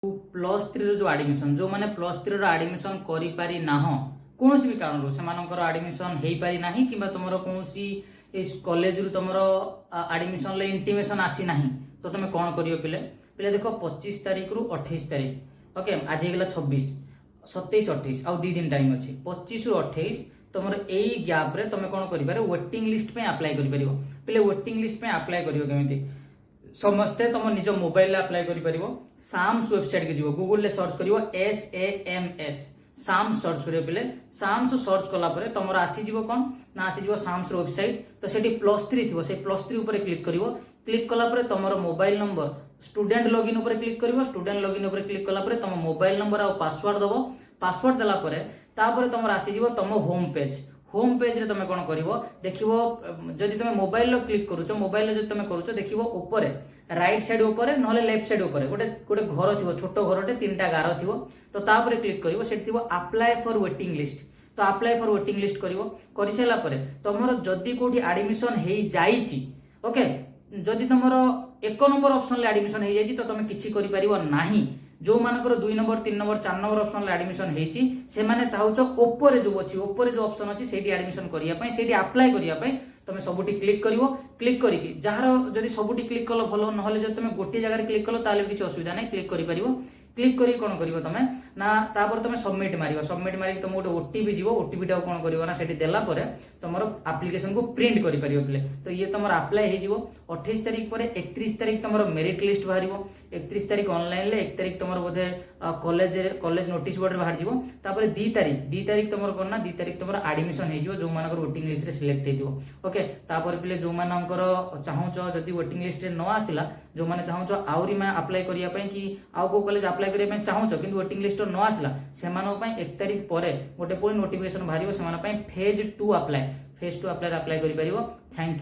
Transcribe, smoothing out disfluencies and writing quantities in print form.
Plus three जो admission जो मैंने प्लस थ्री आडमिशन करि पारि नाह कौन भी कारण से आडमिशन हो पारि ना कि तुम कौन कॉलेज रु तुम आडमिशन इंटिमेशन आसी ना तो तुम कौन कर पिले पिले देख 25 तारीख रु 28 तारीख ओके आज होगा 26 27 28 आउ 2 दिन टाइम अच्छी 25 रु 28 तुम यही गैप रे तुम कौन कर वेटिंग लिस्ट पे अप्लाई कर पिले वेटिंग लिस्ट पे अप्लाई करें समस्ते तुम निज मोबाइल अप्लाई कर साम्स वेबसाइट के जीव गूगल सर्च कर SAMS साम्स सर्च कर पिले साम्स सर्च कलापर तुम आसीज कौन ना आसीज साम्स वेबसाइट तो सेठी +3 थी से +3 उपर क्लिक कर क्लिक कलापर तुम मोबाइल नंबर स्टूडेंट लॉगिन उपर क्लिक कर स्टूडेंट लॉगिन उपर क्लिक कलापर तुम मोबाइल नंबर और पासवर्ड दब पासवर्ड देलापर तापर तुम आसीज तुम होम पेज रे तुम कौन कर देखो जदि तुम मोबाइल क्लिक करुच मोबाइल जब तुम करुच देखो ऊपर राइट साइड ऊपर ना लेफ्ट साइड ऊपर गोटे गोटे घर थी छोट घरटे 3टा गार थी तो तापर क्लिक कर थी अप्लाई फॉर वेटिंग लिस्ट तो अप्लाई फॉर वेटिंग लिस्ट कर सारापर तुम जदि कौटी आडमिशन हो जाइए ओके जदि तुम 1 नंबर ऑप्शन आडमिशन हो जाइए तो तुम किसी करना जो मानकर 2 number 3 number 4 number option admission होती से माने चाहूच ओपर जो अच्छी ओपर जो ऑप्शन अच्छी से आडमिशन करने से अप्लाई करने तुम सबुठी क्लिक कर क्लिक करके जार जब सबुठी क्लिक कल भल ना जब तुम गोटे जगह क्लिक कल ताले किसी असुविधा नहीं क्लिक कर क्लिक करी कौन कर तुम ना तापर तुम सबमिट मारिक तुम गोटे ओटीपी जीव ओटीपी टा कौन करना से देलापर तुम आप्लिकेशन को प्रिंट कर पे तो ये तुम अप्लाई हो 28 तारीख पर 31 तारीख तुम मेरिट लिस्ट बाहर 31 तारीख ऑनलाइन 1 तारीख तुम बोधे कॉलेज नोटिस बोर्ड बाहर जापर 2 तारीख तुम कौन 2 तारीख तुम आडमिशन हो जो मान वेटिंग लिस्ट रे सिलेक्ट हो ओके तापर पे जो मानकर चाहूच जदि वेटिंग लिस्ट न आसला जो मैंने चाहूच आउरी मैं अप्लाई करने कि आउ को कॉलेज अप्लाई करने चाहूच कि वेटिंग लिस्ट न आसला से 1 तारीख पर गोटे पुणी नोटिफिकेशन बाहर से फेज 2 अप्लाई अप्लाई कर थैंक यू।